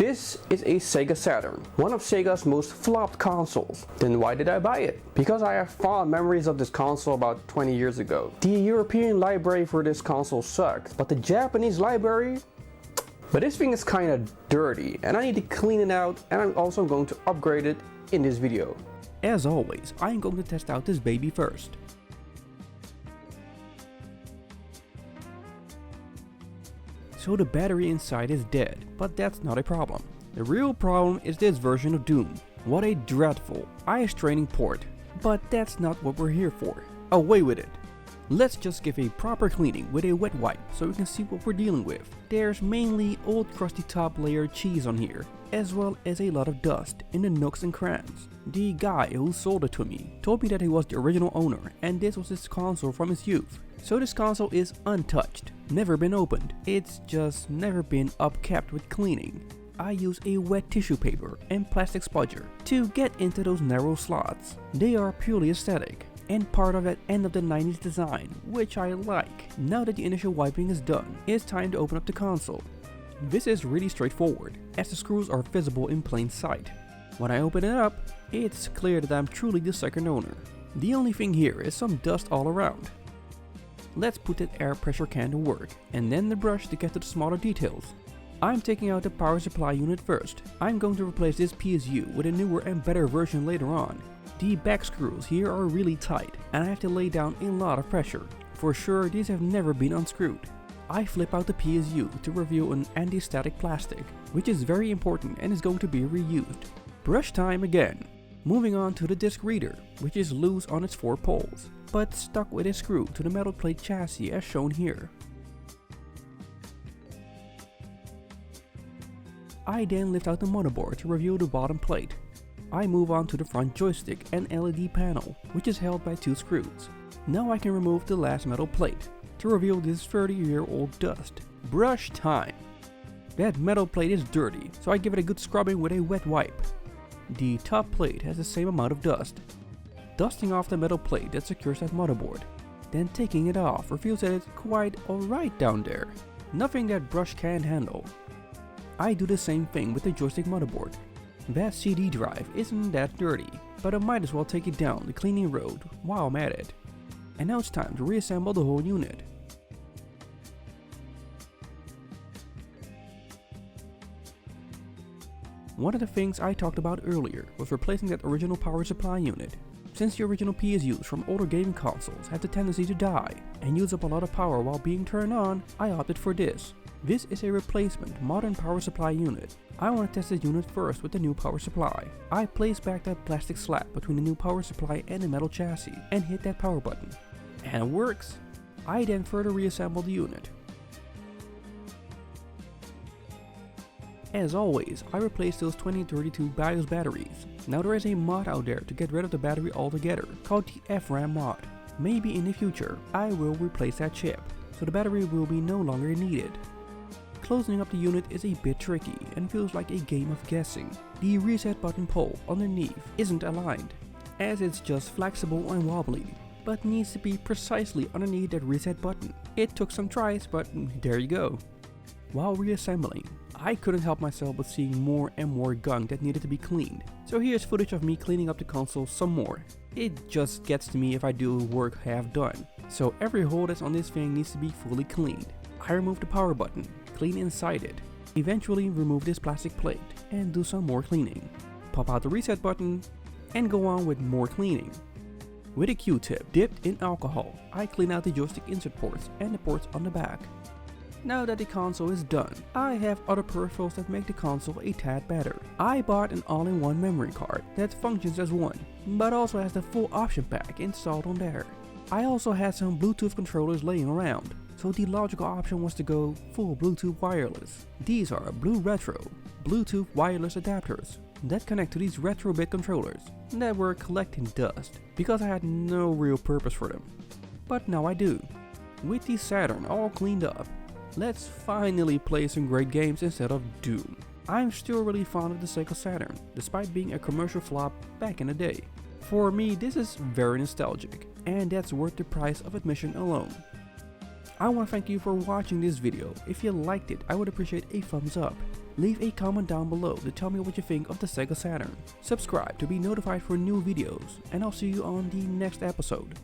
This is a Sega Saturn, one of Sega's most flopped consoles. Then why did I buy it? Because I have fond memories of this console about 20 years ago. The European library for this console sucked, but the Japanese library? But this thing is kinda dirty and I need to clean it out, and I'm also going to upgrade it in this video. As always, I'm going to test out this baby first. So the battery inside is dead, but that's not a problem. The real problem is this version of Doom. What a dreadful, eye-straining port. But that's not what we're here for. Away with it! Let's just give a proper cleaning with a wet wipe so we can see what we're dealing with. There's mainly old crusty top layer cheese on here, as well as a lot of dust in the nooks and crannies. The guy who sold it to me told me that he was the original owner and this was his console from his youth. So this console is untouched, never been opened, it's just never been upkept with cleaning. I use a wet tissue paper and plastic spudger to get into those narrow slots. They are purely aesthetic and part of that end of the 90s design, which I like. Now that the initial wiping is done, it's time to open up the console. This is really straightforward, as the screws are visible in plain sight. When I open it up, it's clear that I'm truly the second owner. The only thing here is some dust all around. Let's put that air pressure can to work, and then the brush to get to the smaller details. I'm taking out the power supply unit first. I'm going to replace this PSU with a newer and better version later on. The back screws here are really tight, and I have to lay down a lot of pressure. For sure, these have never been unscrewed. I flip out the PSU to reveal an anti-static plastic, which is very important and is going to be reused. Brush time again. Moving on to the disc reader, which is loose on its 4 poles, but stuck with a screw to the metal plate chassis as shown here. I then lift out the motherboard to reveal the bottom plate. I move on to the front joystick and LED panel, which is held by 2 screws. Now I can remove the last metal plate to reveal this 30-year-old dust. Brush time! That metal plate is dirty, so I give it a good scrubbing with a wet wipe. The top plate has the same amount of dust. Dusting off the metal plate that secures that motherboard, then taking it off reveals that it's quite alright down there. Nothing that brush can't handle. I do the same thing with the joystick motherboard. That CD drive isn't that dirty, but I might as well take it down the cleaning road while I'm at it. And now it's time to reassemble the whole unit. One of the things I talked about earlier was replacing that original power supply unit. Since the original PSUs from older gaming consoles have the tendency to die and use up a lot of power while being turned on, I opted for this. This is a replacement modern power supply unit. I want to test this unit first with the new power supply. I place back that plastic slab between the new power supply and the metal chassis and hit that power button. And it works! I then further reassemble the unit. As always, I replaced those 2032 BIOS batteries. Now there is a mod out there to get rid of the battery altogether, called the FRAM mod. Maybe in the future, I will replace that chip, so the battery will be no longer needed. Closing up the unit is a bit tricky and feels like a game of guessing. The reset button pole underneath isn't aligned, as it's just flexible and wobbly, but needs to be precisely underneath that reset button. It took some tries, but there you go. While reassembling, I couldn't help myself but seeing more and more gunk that needed to be cleaned. So here's footage of me cleaning up the console some more. It just gets to me if I do work half done. So every hole that's on this thing needs to be fully cleaned. I remove the power button, clean inside it, eventually remove this plastic plate and do some more cleaning. Pop out the reset button and go on with more cleaning. With a Q-tip dipped in alcohol, I clean out the joystick insert ports and the ports on the back. Now that the console is done, I have other peripherals that make the console a tad better. I bought an all-in-one memory card that functions as one, but also has the full option pack installed on there. I also had some Bluetooth controllers laying around, so the logical option was to go full Bluetooth wireless. These are Blue Retro Bluetooth wireless adapters that connect to these Retrobit controllers that were collecting dust because I had no real purpose for them. But now I do. With the Saturn all cleaned up, let's finally play some great games instead of Doom. I'm still really fond of the Sega Saturn, despite being a commercial flop back in the day. For me, this is very nostalgic, and that's worth the price of admission alone. I want to thank you for watching this video. If you liked it, I would appreciate a thumbs up. Leave a comment down below to tell me what you think of the Sega Saturn. Subscribe to be notified for new videos, and I'll see you on the next episode.